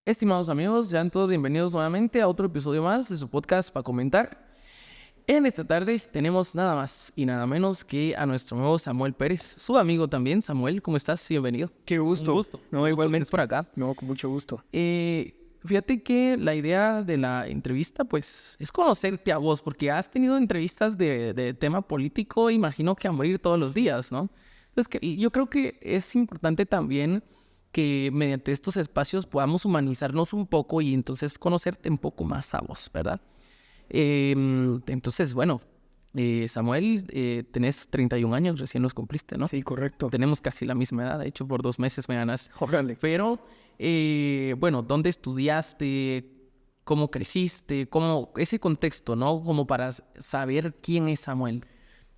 Estimados amigos, sean todos bienvenidos nuevamente a otro episodio más de su podcast para comentar. En esta tarde tenemos nada más y nada menos que a nuestro nuevo Samuel Pérez, su amigo también. Samuel, ¿cómo estás? Bienvenido. Qué gusto. Un gusto. No, Un igualmente. gusto que estés por acá. No, con mucho gusto. Fíjate que la idea de la entrevista, pues, es conocerte a vos, porque has tenido entrevistas de tema político, imagino que a morir todos los días, ¿no? Entonces, yo creo que es importante también que mediante estos espacios podamos humanizarnos un poco y entonces conocerte un poco más a vos, ¿verdad? Entonces, bueno, Samuel, tenés 31 años, recién los cumpliste, ¿no? Sí, correcto. Tenemos casi la misma edad, de hecho, por 2 meses me ganas. Órale. Pero, bueno, ¿dónde estudiaste? ¿Cómo creciste? ¿Cómo ese contexto, ¿no? Como para saber quién es Samuel.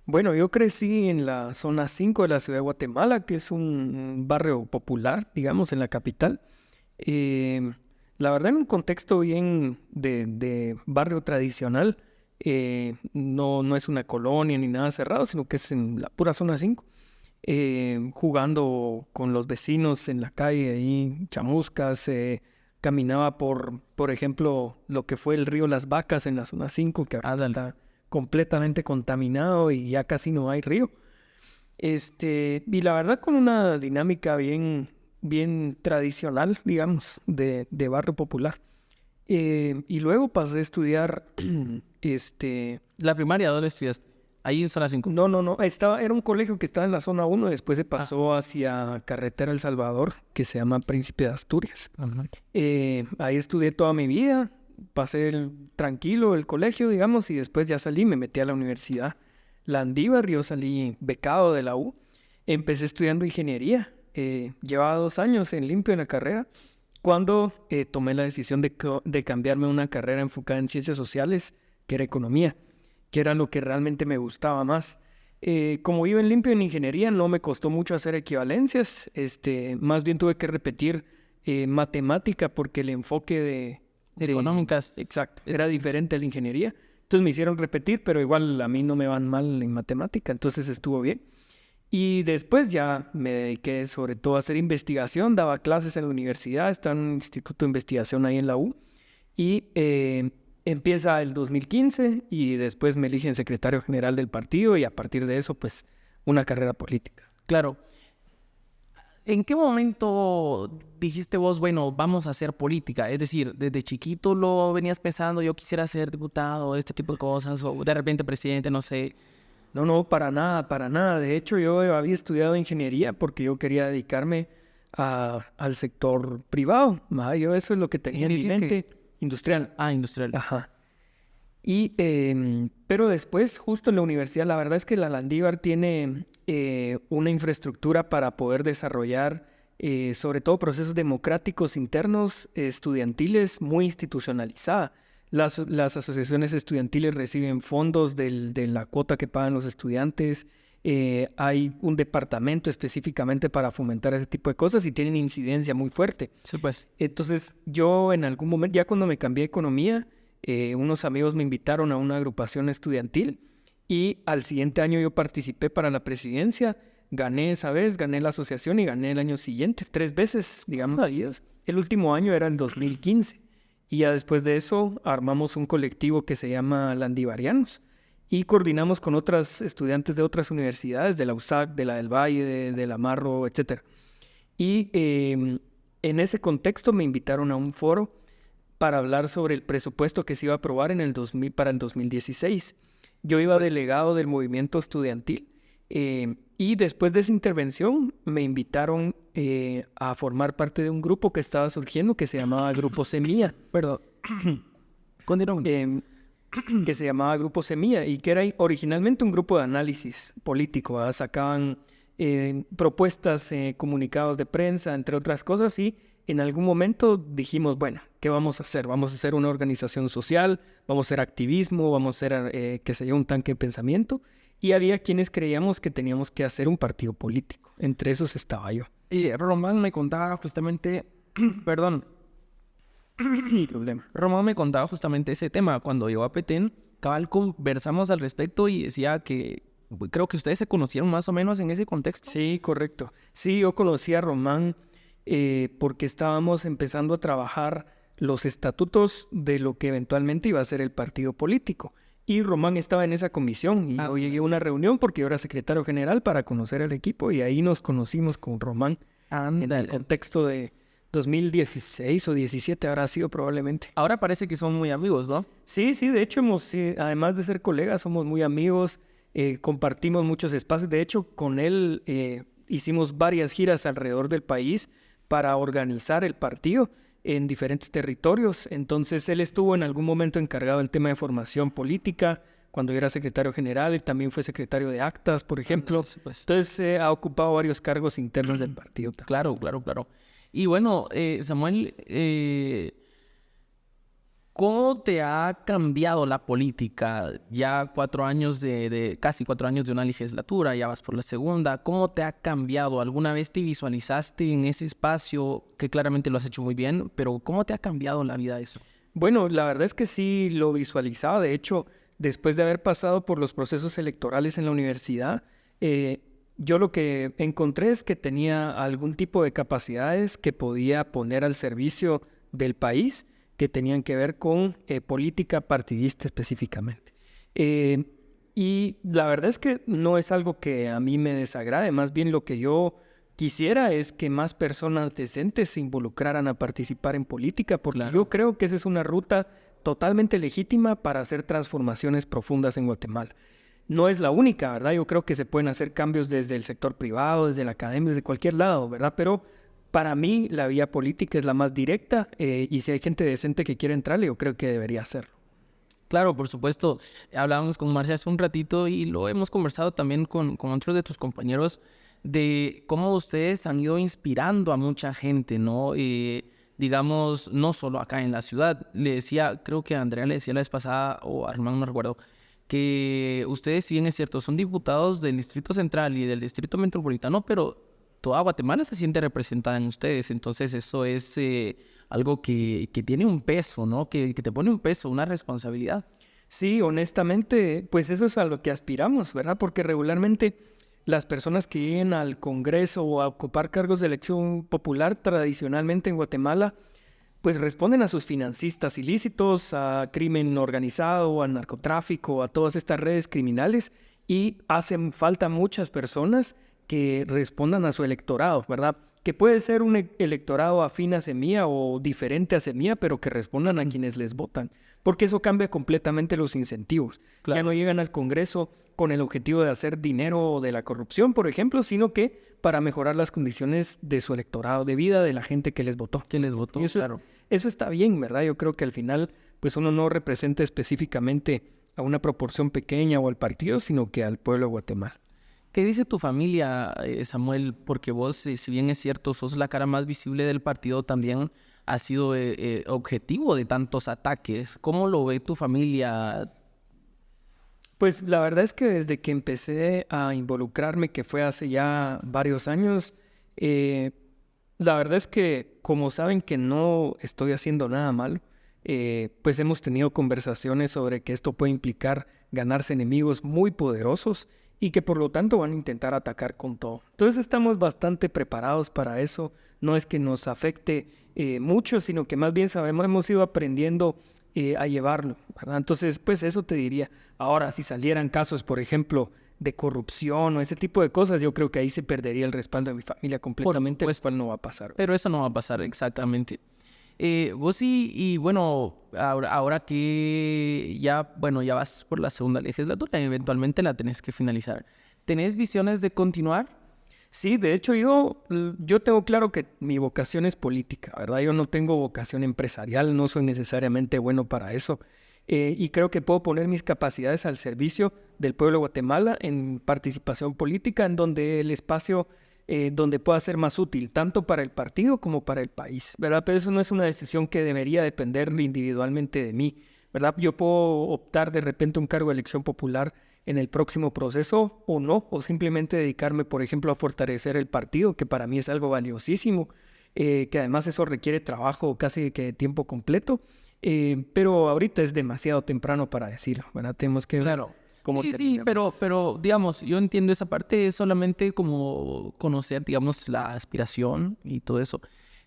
Bueno, yo crecí en la zona 5 de la ciudad de Guatemala, que es un barrio popular, digamos, en la capital. La verdad, en un contexto bien de barrio tradicional, no es una colonia ni nada cerrado, sino que es en la pura zona 5. Jugando con los vecinos en la calle, ahí, chamuscas, caminaba por ejemplo, lo que fue el río Las Vacas en la zona 5, que ahora está completamente contaminado y ya casi no hay río. Y la verdad con una dinámica bien tradicional, digamos, de barrio popular. Y luego pasé a estudiar, ¿La primaria dónde estudiaste? Ahí en zona 5. No, era un colegio que estaba en la zona 1 y después se pasó hacia Carretera El Salvador, que se llama Príncipe de Asturias. Ajá. Ahí estudié toda mi vida. Pasé tranquilo el colegio, digamos, y después ya salí, me metí a la universidad Landívar, yo salí becado de la U. Empecé estudiando ingeniería, llevaba 2 años en limpio en la carrera, cuando tomé la decisión de cambiarme a una carrera enfocada en ciencias sociales, que era economía, que era lo que realmente me gustaba más. Como iba en limpio en ingeniería, no me costó mucho hacer equivalencias, más bien tuve que repetir matemática porque el enfoque de económicas. Exacto, era diferente a la ingeniería. Entonces me hicieron repetir, pero igual a mí no me van mal en matemática, entonces estuvo bien. Y después ya me dediqué sobre todo a hacer investigación, daba clases en la universidad, está en un instituto de investigación ahí en la U. Y empieza el 2015 y después me eligen secretario general del partido y a partir de eso, pues, una carrera política. Claro. ¿En qué momento dijiste vos, bueno, vamos a hacer política? Es decir, ¿desde chiquito lo venías pensando, yo quisiera ser diputado, este tipo de cosas, o de repente presidente, no sé? No, para nada. De hecho, yo había estudiado ingeniería porque yo quería dedicarme al sector privado. Yo eso es lo que tenía en mi mente. Industrial. Industrial. Ajá. Pero después, justo en la universidad, la verdad es que la Landívar tiene una infraestructura para poder desarrollar sobre todo procesos democráticos internos estudiantiles muy institucionalizada. Las asociaciones estudiantiles reciben fondos de la cuota que pagan los estudiantes. Hay un departamento específicamente para fomentar ese tipo de cosas y tienen incidencia muy fuerte. Sí, pues. Entonces, yo en algún momento, ya cuando me cambié a economía, unos amigos me invitaron a una agrupación estudiantil y al siguiente año yo participé para la presidencia. Gané esa vez, gané la asociación y gané el año siguiente, 3 veces, digamos, seguidos. El último año era el 2015. Y ya después de eso armamos un colectivo que se llama Landivarianos y coordinamos con otras estudiantes de otras universidades, de la USAC, de la del Valle, de la Marro, etc. Y en ese contexto me invitaron a un foro para hablar sobre el presupuesto que se iba a aprobar para el 2016. Yo iba delegado del movimiento estudiantil y después de esa intervención me invitaron a formar parte de un grupo que estaba surgiendo que se llamaba Grupo Semilla. Perdón. Que se llamaba Grupo Semilla y que era originalmente un grupo de análisis político, ¿verdad? Sacaban propuestas, comunicados de prensa, entre otras cosas, y en algún momento dijimos, bueno, ¿qué vamos a hacer? Vamos a hacer una organización social, vamos a hacer activismo, vamos a hacer, qué sé yo, un tanque de pensamiento. Y había quienes creíamos que teníamos que hacer un partido político. Entre esos estaba yo. Y Román me contaba justamente, perdón, problema. Román me contaba justamente ese tema. Cuando llegó a Petén, cabal conversamos al respecto y decía que creo que ustedes se conocieron más o menos en ese contexto. Sí, correcto. Sí, yo conocí a Román porque estábamos empezando a trabajar los estatutos de lo que eventualmente iba a ser el partido político. Y Román estaba en esa comisión y yo llegué a una reunión porque yo era secretario general para conocer al equipo y ahí nos conocimos con Román en el contexto de 2016 o 17 habrá sido probablemente. Ahora parece que son muy amigos, ¿no? Sí, de hecho además de ser colegas, somos muy amigos, compartimos muchos espacios. De hecho, con él hicimos varias giras alrededor del país para organizar el partido en diferentes territorios. Entonces, él estuvo en algún momento encargado del tema de formación política, cuando yo era secretario general. Él también fue secretario de actas, por ejemplo. Entonces, ha ocupado varios cargos internos del partido. Claro. Y bueno, Samuel, ¿cómo te ha cambiado la política? Ya 4 años casi 4 años de una legislatura, ya vas por la segunda. ¿Cómo te ha cambiado? ¿Alguna vez te visualizaste en ese espacio? Que claramente lo has hecho muy bien, pero ¿cómo te ha cambiado la vida eso? Bueno, la verdad es que sí lo visualizaba. De hecho, después de haber pasado por los procesos electorales en la universidad, yo lo que encontré es que tenía algún tipo de capacidades que podía poner al servicio del país, que tenían que ver con política partidista específicamente. Y la verdad es que no es algo que a mí me desagrade, más bien lo que yo quisiera es que más personas decentes se involucraran a participar en política, porque yo creo que esa es una ruta totalmente legítima para hacer transformaciones profundas en Guatemala. No es la única, ¿verdad? Yo creo que se pueden hacer cambios desde el sector privado, desde la academia, desde cualquier lado, ¿verdad? Pero para mí la vía política es la más directa y si hay gente decente que quiere entrarle, yo creo que debería hacerlo. Claro, por supuesto. Hablábamos con Marcia hace un ratito y lo hemos conversado también con otros de tus compañeros de cómo ustedes han ido inspirando a mucha gente, ¿no? Digamos, no solo acá en la ciudad. Le decía, creo que a Andrea le decía la vez pasada, o a Román, no recuerdo, que ustedes, si bien es cierto, son diputados del Distrito Central y del Distrito Metropolitano, pero toda Guatemala se siente representada en ustedes. Entonces eso es algo que tiene un peso, ¿no? Que te pone un peso, una responsabilidad. Sí, honestamente, pues eso es a lo que aspiramos, ¿verdad? Porque regularmente las personas que lleguen al Congreso o a ocupar cargos de elección popular tradicionalmente en Guatemala, pues responden a sus financistas ilícitos, a crimen organizado, al narcotráfico, a todas estas redes criminales, y hacen falta muchas personas que respondan a su electorado, ¿verdad? Que puede ser un electorado afín a Semilla o diferente a Semilla, pero que respondan a quienes les votan, porque eso cambia completamente los incentivos. Claro. Ya no llegan al Congreso con el objetivo de hacer dinero de la corrupción, por ejemplo, sino que para mejorar las condiciones de su electorado, de vida de la gente que les votó. Y eso, claro. Eso está bien, ¿verdad? Yo creo que al final, pues uno no representa específicamente a una proporción pequeña o al partido, sino que al pueblo de Guatemala. ¿Qué dice tu familia, Samuel? Porque vos, si bien es cierto, sos la cara más visible del partido, también has sido objetivo de tantos ataques. ¿Cómo lo ve tu familia? Pues la verdad es que desde que empecé a involucrarme, que fue hace ya varios años, la verdad es que como saben que no estoy haciendo nada malo, pues hemos tenido conversaciones sobre que esto puede implicar ganarse enemigos muy poderosos y que por lo tanto van a intentar atacar con todo. Entonces estamos bastante preparados para eso. No es que nos afecte mucho, sino que más bien sabemos, hemos ido aprendiendo a llevarlo, ¿verdad? Entonces, pues eso te diría. Ahora, si salieran casos, por ejemplo, de corrupción o ese tipo de cosas, yo creo que ahí se perdería el respaldo de mi familia completamente, lo cual no va a pasar. Pero eso no va a pasar, exactamente. Vos y bueno, ahora que ya vas por la segunda legislatura, eventualmente la tenés que finalizar. ¿Tenés visiones de continuar? Sí, de hecho yo tengo claro que mi vocación es política, ¿verdad? Yo no tengo vocación empresarial, no soy necesariamente bueno para eso. Y creo que puedo poner mis capacidades al servicio del pueblo de Guatemala en participación política, en donde el espacio donde pueda ser más útil, tanto para el partido como para el país, ¿verdad? Pero eso no es una decisión que debería depender individualmente de mí, ¿verdad? Yo puedo optar de repente un cargo de elección popular en el próximo proceso o no, o simplemente dedicarme, por ejemplo, a fortalecer el partido, que para mí es algo valiosísimo, que además eso requiere trabajo casi que de tiempo completo, pero ahorita es demasiado temprano para decirlo, ¿verdad? Tenemos que... Claro. cómo Sí, terminamos. pero, digamos, yo entiendo esa parte, es solamente como conocer, digamos, la aspiración y todo eso.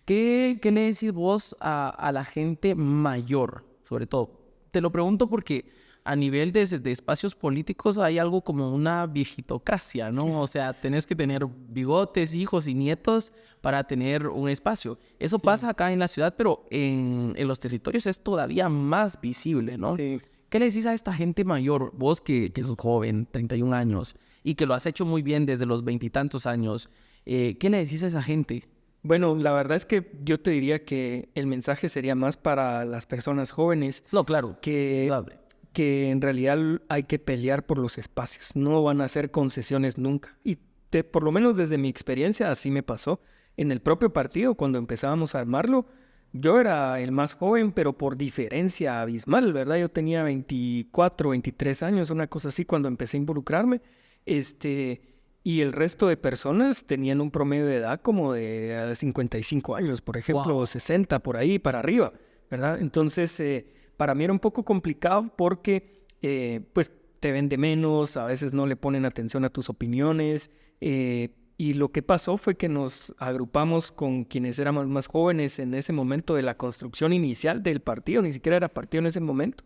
¿Qué le decís vos a la gente mayor, sobre todo? Te lo pregunto porque a nivel de espacios políticos hay algo como una viejitocracia, ¿no? O sea, tenés que tener bigotes, hijos y nietos para tener un espacio. Eso Sí, pasa acá en la ciudad, pero en los territorios es todavía más visible, ¿no? sí. ¿Qué le decís a esta gente mayor, vos que sos joven, 31 años, y que lo has hecho muy bien desde los veintitantos años? ¿Qué le decís a esa gente? Bueno, la verdad es que yo te diría que el mensaje sería más para las personas jóvenes No, claro, que, indudable. que en realidad hay que pelear por los espacios, no van a hacer concesiones nunca. Y por lo menos desde mi experiencia así me pasó. En el propio partido, cuando empezábamos a armarlo, yo era el más joven, pero por diferencia abismal, ¿verdad? Yo tenía 24, 23 años, una cosa así, cuando empecé a involucrarme. Este, y el resto de personas tenían un promedio de edad como de 55 años, por ejemplo, o Wow. 60 por ahí para arriba, ¿verdad? Entonces, para mí era un poco complicado porque, pues, te ven de menos, a veces no le ponen atención a tus opiniones. Y lo que pasó fue que nos agrupamos con quienes éramos más jóvenes en ese momento de la construcción inicial del partido, ni siquiera era partido en ese momento,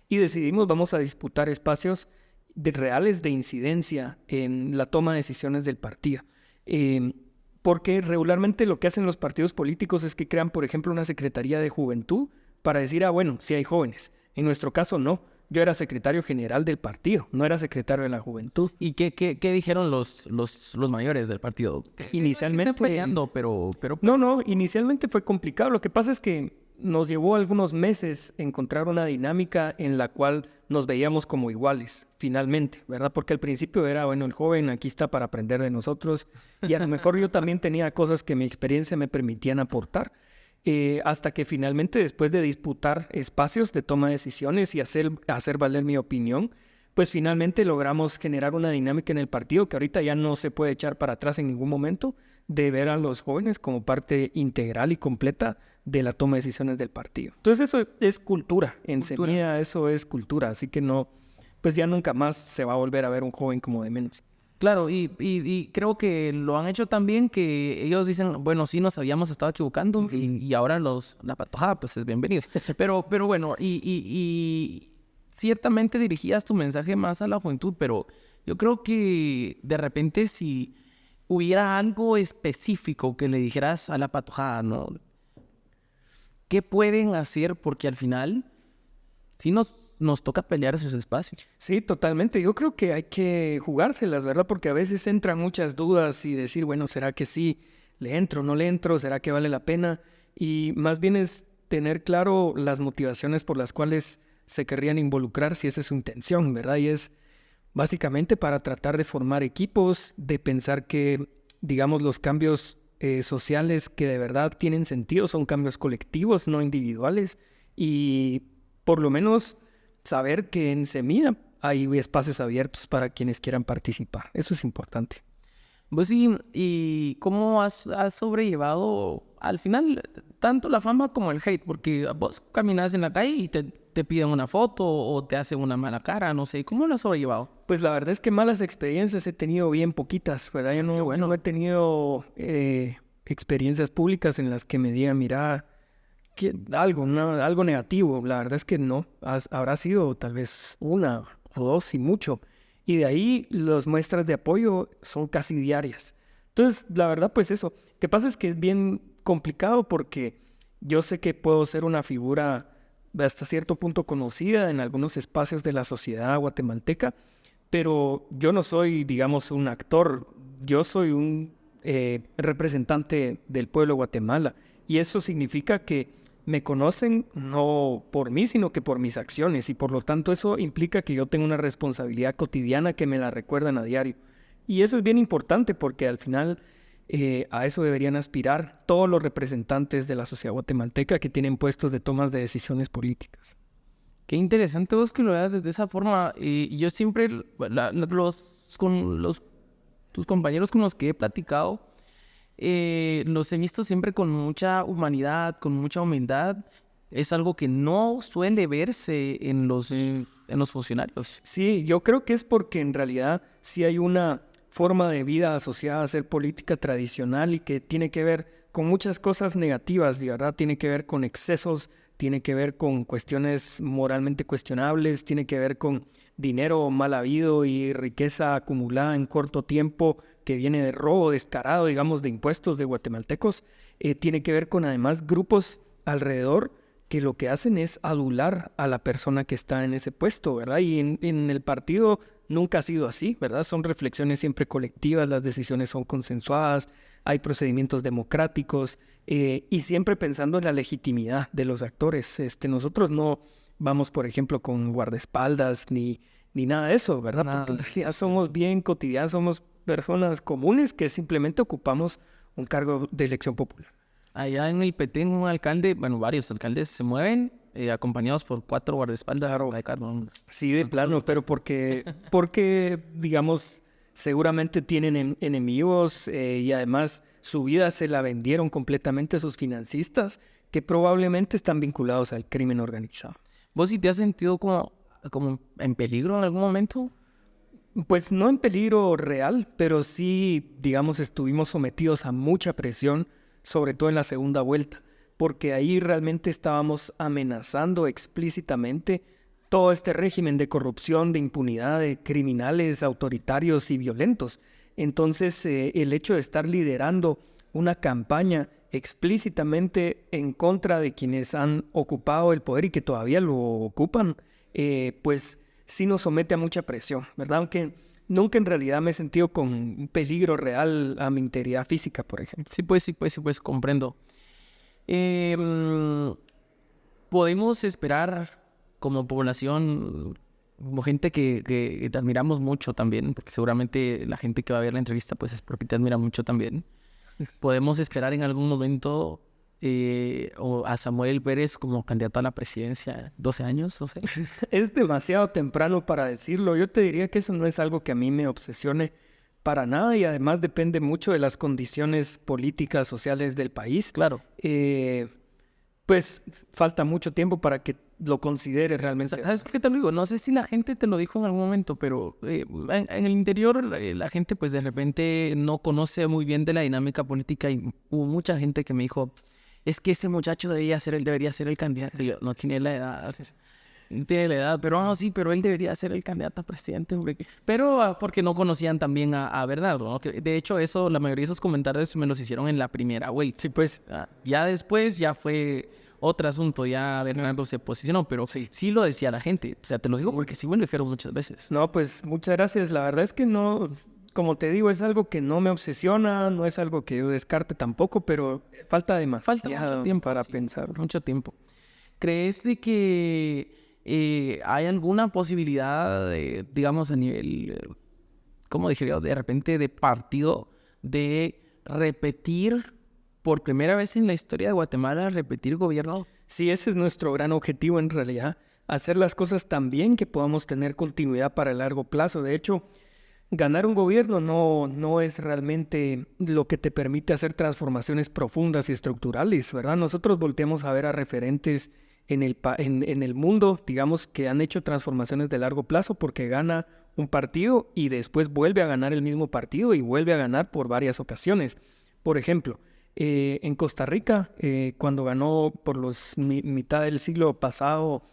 y decidimos vamos a disputar espacios reales de incidencia en la toma de decisiones del partido. Eh, Porque regularmente lo que hacen los partidos políticos es que crean, por ejemplo, una secretaría de juventud para decir, ah, bueno, sí hay jóvenes. En nuestro caso, no. Yo era secretario general del partido, no era secretario de la juventud. ¿Y qué dijeron los mayores del partido? Que no es que estén Inicialmente, peleando, pero no, pues... no, inicialmente fue complicado. Lo que pasa es que nos llevó algunos meses encontrar una dinámica en la cual nos veíamos como iguales, finalmente, ¿verdad? Porque al principio era, bueno, el joven aquí está para aprender de nosotros y a lo mejor yo también tenía cosas que mi experiencia me permitían aportar, hasta que finalmente después de disputar espacios de toma de decisiones y hacer valer mi opinión, pues finalmente logramos generar una dinámica en el partido que ahorita ya no se puede echar para atrás en ningún momento, de ver a los jóvenes como parte integral y completa de la toma de decisiones del partido. Entonces eso es cultura, en Cultura. semilla eso es cultura, así que no, pues ya nunca más se va a volver a ver un joven como de menos. Claro, y creo que lo han hecho tan bien que ellos dicen, bueno, sí nos habíamos estado equivocando y ahora la patojada pues es bienvenida. Pero bueno, y ciertamente dirigías tu mensaje más a la juventud, pero yo creo que de repente si hubiera algo específico que le dijeras a la patojada, ¿no? ¿Qué pueden hacer? Porque al final sí nos toca pelear esos espacios. Sí, totalmente. Yo creo que hay que jugárselas, ¿verdad? Porque a veces entran muchas dudas y decir, bueno, ¿será que sí le entro, no le entro? ¿Será que vale la pena? Y más bien es tener claro las motivaciones por las cuales se querrían involucrar si esa es su intención, ¿verdad? Y es básicamente para tratar de formar equipos, de pensar que, digamos, los cambios sociales que de verdad tienen sentido son cambios colectivos, no individuales. Y por lo menos saber que en Semilla hay espacios abiertos para quienes quieran participar. Eso es importante. Pues sí, ¿y cómo has sobrellevado al final tanto la fama como el hate? Porque vos caminas en la calle y te piden una foto o te hacen una mala cara, no sé, ¿cómo lo has sobrellevado? Pues la verdad es que malas experiencias he tenido bien poquitas, ¿verdad? Yo Qué no bueno. he tenido experiencias públicas en las que me digan, mira, algo negativo. La verdad es que no. Habrá sido tal vez una o dos y mucho. Y de ahí las muestras de apoyo son casi diarias. Entonces, la verdad, pues eso. Lo que pasa es que es bien complicado porque yo sé que puedo ser una figura hasta cierto punto conocida en algunos espacios de la sociedad guatemalteca, pero yo no soy, digamos, un actor. Yo soy un representante del pueblo de Guatemala. Y eso significa que me conocen no por mí, sino que por mis acciones. Y por lo tanto eso implica que yo tengo una responsabilidad cotidiana que me la recuerdan a diario. Y eso es bien importante porque al final a eso deberían aspirar todos los representantes de la sociedad guatemalteca que tienen puestos de tomas de decisiones políticas. Qué interesante vos que lo veas de esa forma. Y yo siempre, tus compañeros con los que he platicado, los he visto siempre con mucha humanidad, con mucha humildad. Es algo que no suele verse en en los funcionarios. Sí, yo creo que es porque en realidad sí hay una forma de vida asociada a ser política tradicional y que tiene que ver con muchas cosas negativas, de verdad, tiene que ver con excesos, tiene que ver con cuestiones moralmente cuestionables, tiene que ver con dinero mal habido y riqueza acumulada en corto tiempo que viene de robo descarado, digamos, de impuestos de guatemaltecos, tiene que ver con además grupos alrededor que lo que hacen es adular a la persona que está en ese puesto, ¿verdad? Y en el partido nunca ha sido así, ¿verdad? Son reflexiones siempre colectivas, las decisiones son consensuadas, hay procedimientos democráticos y siempre pensando en la legitimidad de los actores. Nosotros no vamos, por ejemplo, con guardaespaldas ni nada de eso, ¿verdad? Nada. Porque en realidad somos bien cotidianos, somos personas comunes que simplemente ocupamos un cargo de elección popular. Allá en el Petén, un alcalde, bueno, varios alcaldes se mueven acompañados por 4 guardaespaldas. Claro. Sí, de plano, pero porque digamos, seguramente tienen enemigos y además su vida se la vendieron completamente a sus financistas que probablemente están vinculados al crimen organizado. ¿Vos sí te has sentido como en peligro en algún momento? Pues no en peligro real, pero sí, digamos, estuvimos sometidos a mucha presión, sobre todo en la segunda vuelta, porque ahí realmente estábamos amenazando explícitamente todo este régimen de corrupción, de impunidad, de criminales autoritarios y violentos. Entonces, el hecho de estar liderando una campaña explícitamente en contra de quienes han ocupado el poder y que todavía lo ocupan, pues sí nos somete a mucha presión, ¿verdad? Aunque nunca en realidad me he sentido con un peligro real a mi integridad física, por ejemplo. Sí, pues, comprendo. Podemos esperar como población, como gente que te admiramos mucho también, porque seguramente la gente que va a ver la entrevista pues es porque te admira mucho también. Podemos esperar en algún momento o a Samuel Pérez como candidato a la presidencia, 12 años, no sé. Es demasiado temprano para decirlo. Yo te diría que eso no es algo que a mí me obsesione para nada y además depende mucho de las condiciones políticas, sociales del país. Claro. Pues falta mucho tiempo para que lo considere realmente. ¿Sabes por qué te lo digo? No sé si la gente te lo dijo en algún momento, pero en el interior la gente pues de repente no conoce muy bien de la dinámica política y hubo mucha gente que me dijo, es que ese muchacho debería ser el candidato. Y yo, no tiene la edad. No tiene la edad, pero no, sí, pero él debería ser el candidato a presidente. Pero porque no conocían también a Bernardo, ¿no? Que, de hecho, eso, la mayoría de esos comentarios me los hicieron en la primera vuelta. Sí, pues. Ya después ya fue otro asunto, ya Bernardo se posicionó, pero sí lo decía la gente. O sea, te lo digo porque sí me lo dijeron muchas veces. No, pues muchas gracias. La verdad es que no, como te digo, es algo que no me obsesiona, no es algo que yo descarte tampoco, pero falta mucho tiempo para pensar. Mucho tiempo. ¿Crees de que hay alguna posibilidad, digamos, a nivel, ¿cómo diría? De repente de partido, de repetir por primera vez en la historia de Guatemala, repetir gobierno? Sí, ese es nuestro gran objetivo en realidad, hacer las cosas tan bien que podamos tener continuidad para el largo plazo. De hecho, ganar un gobierno no es realmente lo que te permite hacer transformaciones profundas y estructurales, ¿verdad? Nosotros volteamos a ver a referentes en el mundo, digamos, que han hecho transformaciones de largo plazo porque gana un partido y después vuelve a ganar el mismo partido y vuelve a ganar por varias ocasiones. Por ejemplo, en Costa Rica, cuando ganó por mitad del siglo pasado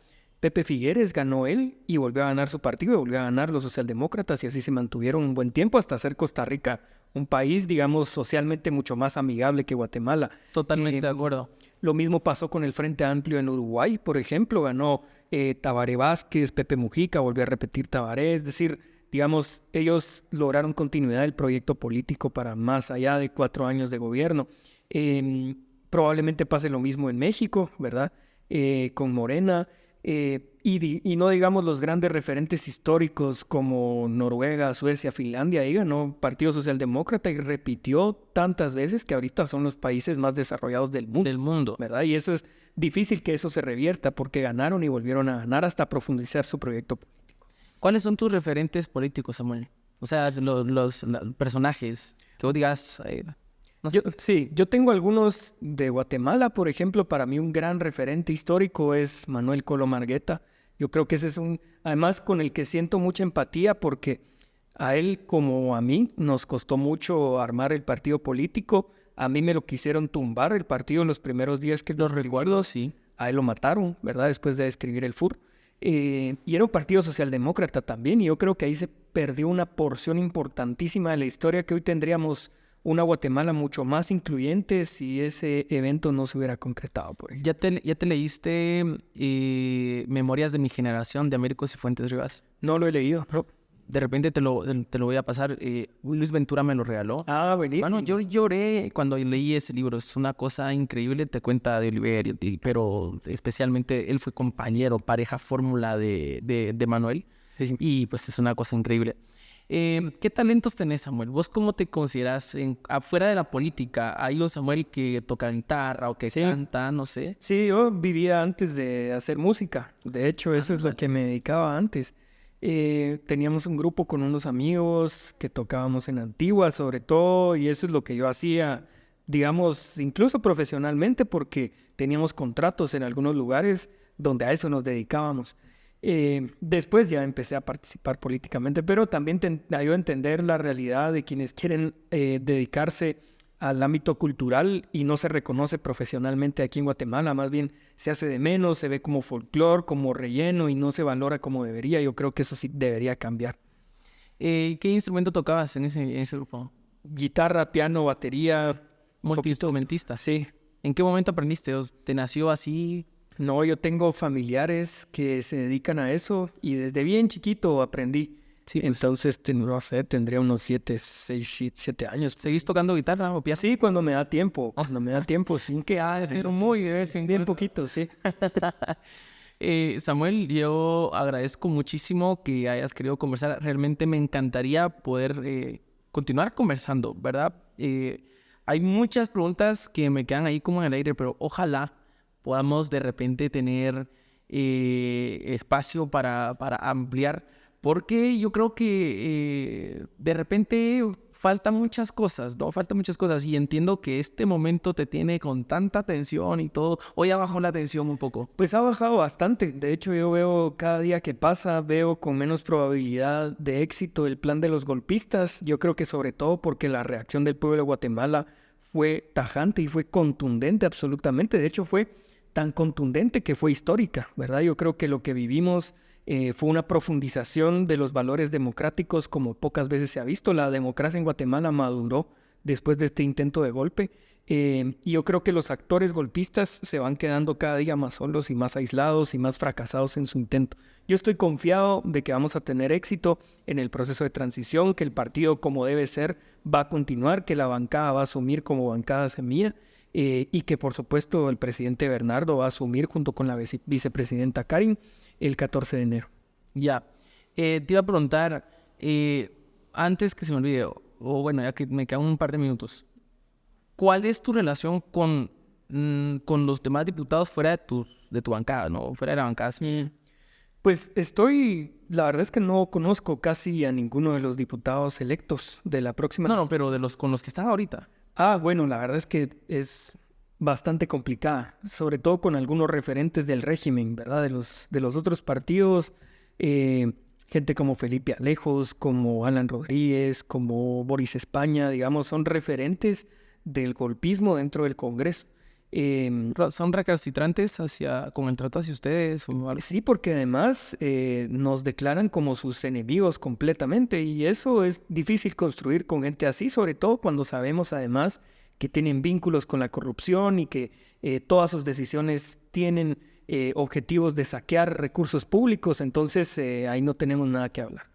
Pepe Figueres, ganó él y volvió a ganar su partido y volvió a ganar los socialdemócratas y así se mantuvieron un buen tiempo hasta hacer Costa Rica un país, digamos, socialmente mucho más amigable que Guatemala. Totalmente de acuerdo. Lo mismo pasó con el Frente Amplio en Uruguay, por ejemplo, ganó Tabaré Vázquez, Pepe Mujica, volvió a repetir Tabaré, es decir, digamos, ellos lograron continuidad del proyecto político para más allá de 4 años de gobierno. Probablemente pase lo mismo en México, ¿verdad? Con Morena. Y no digamos los grandes referentes históricos como Noruega, Suecia, Finlandia, ahí ganó Partido Socialdemócrata y repitió tantas veces que ahorita son los países más desarrollados del mundo, ¿verdad? Y eso es difícil que eso se revierta porque ganaron y volvieron a ganar hasta profundizar su proyecto político. ¿Cuáles son tus referentes políticos, Samuel? O sea, los personajes que vos digas... no sé. Yo tengo algunos de Guatemala, por ejemplo, para mí un gran referente histórico es Manuel Colo Margueta, Yo creo que ese es además con el que siento mucha empatía porque a él como a mí nos costó mucho armar el partido político. A mí me lo quisieron tumbar el partido en los primeros días que Los recuerdo, sí. a él lo mataron, ¿verdad? Después de escribir el FUR. Y era un partido socialdemócrata también, y yo creo que ahí se perdió una porción importantísima de la historia que hoy tendríamos una Guatemala mucho más incluyente si ese evento no se hubiera concretado, por ejemplo. ¿Ya te leíste Memorias de mi generación de Américo Cifuentes Rivas? No lo he leído, no. De repente te lo voy a pasar. Luis Ventura me lo regaló. Ah, buenísimo. Bueno, yo lloré cuando leí ese libro. Es una cosa increíble. Te cuenta de Oliverio, pero especialmente él fue compañero, pareja fórmula de Manuel. Sí. Y pues es una cosa increíble. ¿Qué talentos tenés, Samuel? ¿Vos cómo te considerás afuera de la política? ¿Hay un Samuel que toca guitarra o que canta? No sé. Sí, yo vivía antes de hacer música. De hecho, eso es lo que me dedicaba antes. Teníamos un grupo con unos amigos que tocábamos en Antigua, sobre todo, y eso es lo que yo hacía, digamos, incluso profesionalmente, porque teníamos contratos en algunos lugares donde a eso nos dedicábamos. Después ya empecé a participar políticamente, pero también ayudó a entender la realidad de quienes quieren dedicarse al ámbito cultural y no se reconoce profesionalmente aquí en Guatemala, más bien se hace de menos, se ve como folclore, como relleno y no se valora como debería. Yo creo que eso sí debería cambiar. ¿Qué instrumento tocabas en ese grupo? Guitarra, piano, batería. Multiinstrumentista. Sí. ¿En qué momento aprendiste? ¿Te nació así? No, yo tengo familiares que se dedican a eso y desde bien chiquito aprendí. Sí, pues, entonces, no sé, tendría unos 7 años. ¿Seguís tocando guitarra o piano? Sí, cuando me da tiempo. Cuando me da tiempo, sí. Que ha de ser muy de vez en bien poquito, sí. Samuel, yo agradezco muchísimo que hayas querido conversar. Realmente me encantaría poder continuar conversando, ¿verdad? Hay muchas preguntas que me quedan ahí como en el aire, pero ojalá podamos de repente tener espacio para ampliar. Porque yo creo que de repente faltan muchas cosas, ¿no? Faltan muchas cosas y entiendo que este momento te tiene con tanta tensión y todo. Hoy ya bajó la tensión un poco. Pues ha bajado bastante. De hecho, yo veo cada día que pasa, veo con menos probabilidad de éxito el plan de los golpistas. Yo creo que sobre todo porque la reacción del pueblo de Guatemala fue tajante y fue contundente absolutamente. De hecho, fue tan contundente que fue histórica, ¿verdad? Yo creo que lo que vivimos fue una profundización de los valores democráticos como pocas veces se ha visto. La democracia en Guatemala maduró después de este intento de golpe. Y yo creo que los actores golpistas se van quedando cada día más solos y más aislados y más fracasados en su intento. Yo estoy confiado de que vamos a tener éxito en el proceso de transición, que el partido como debe ser va a continuar, que la bancada va a asumir como bancada semilla. Y que por supuesto el presidente Bernardo va a asumir junto con la vicepresidenta Karin el 14 de enero. Ya, te iba a preguntar, antes que se me olvide, o bueno, ya que me quedan un par de minutos, ¿cuál es tu relación con los demás diputados fuera de tu bancada, ¿no? Fuera de la bancada. Pues la verdad es que no conozco casi a ninguno de los diputados electos de la próxima. No, pero con los que están ahorita. Bueno, la verdad es que es bastante complicada, sobre todo con algunos referentes del régimen, ¿verdad? De los otros partidos, gente como Felipe Alejos, como Alan Rodríguez, como Boris España, digamos, son referentes del golpismo dentro del Congreso. ¿Son recalcitrantes con el trato hacia ustedes? Sí, porque además nos declaran como sus enemigos completamente y eso es difícil construir con gente así, sobre todo cuando sabemos además que tienen vínculos con la corrupción y que todas sus decisiones tienen objetivos de saquear recursos públicos, entonces ahí no tenemos nada que hablar.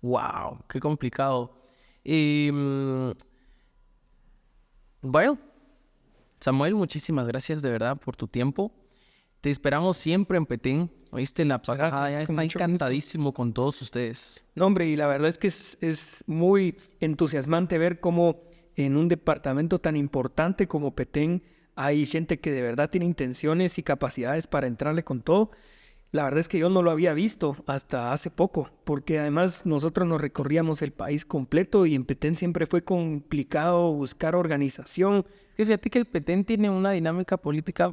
¡Wow! ¡Qué complicado! Bueno, Samuel, muchísimas gracias de verdad por tu tiempo. Te esperamos siempre en Petén. Oíste, la embajada ya está encantadísimo con todos ustedes. No, hombre, y la verdad es que es muy entusiasmante ver cómo en un departamento tan importante como Petén hay gente que de verdad tiene intenciones y capacidades para entrarle con todo. La verdad es que yo no lo había visto hasta hace poco, porque además nosotros nos recorríamos el país completo y en Petén siempre fue complicado buscar organización. Es que fíjate que el Petén tiene una dinámica política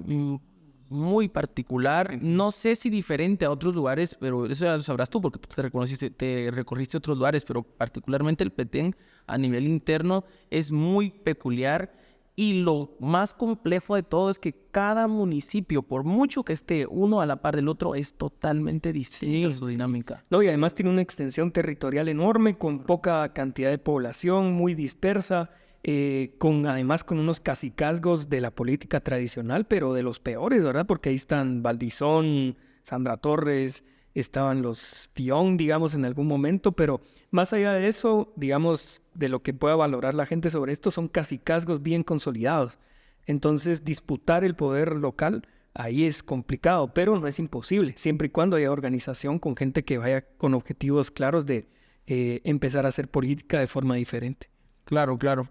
muy particular. No sé si diferente a otros lugares, pero eso ya lo sabrás tú porque tú te recorriste otros lugares, pero particularmente el Petén a nivel interno es muy peculiar. Y lo más complejo de todo es que cada municipio, por mucho que esté uno a la par del otro, es totalmente distinta su dinámica. No, y además tiene una extensión territorial enorme, con poca cantidad de población, muy dispersa, además con unos cacicazgos de la política tradicional, pero de los peores, ¿verdad? Porque ahí están Valdizón, Sandra Torres, estaban los Fión, digamos, en algún momento, pero más allá de eso, digamos, de lo que pueda valorar la gente sobre esto, son cacicazgos bien consolidados. Entonces, disputar el poder local ahí es complicado, pero no es imposible, siempre y cuando haya organización con gente que vaya con objetivos claros de empezar a hacer política de forma diferente. Claro, claro.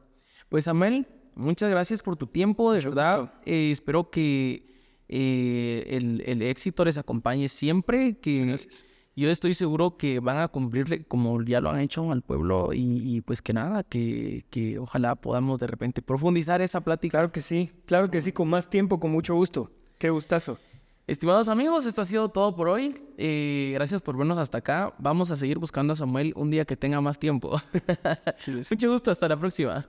Pues Amel, muchas gracias por tu tiempo, de verdad. Espero que el éxito les acompañe siempre, que Gracias. yo estoy seguro que van a cumplirle como ya lo han hecho al pueblo y pues que nada, que ojalá podamos de repente profundizar esa plática. Claro que sí, con más tiempo, con mucho gusto. Qué gustazo. Estimados amigos, esto ha sido todo por hoy. Gracias por vernos hasta acá. Vamos a seguir buscando a Samuel un día que tenga más tiempo. Mucho gusto, hasta la próxima.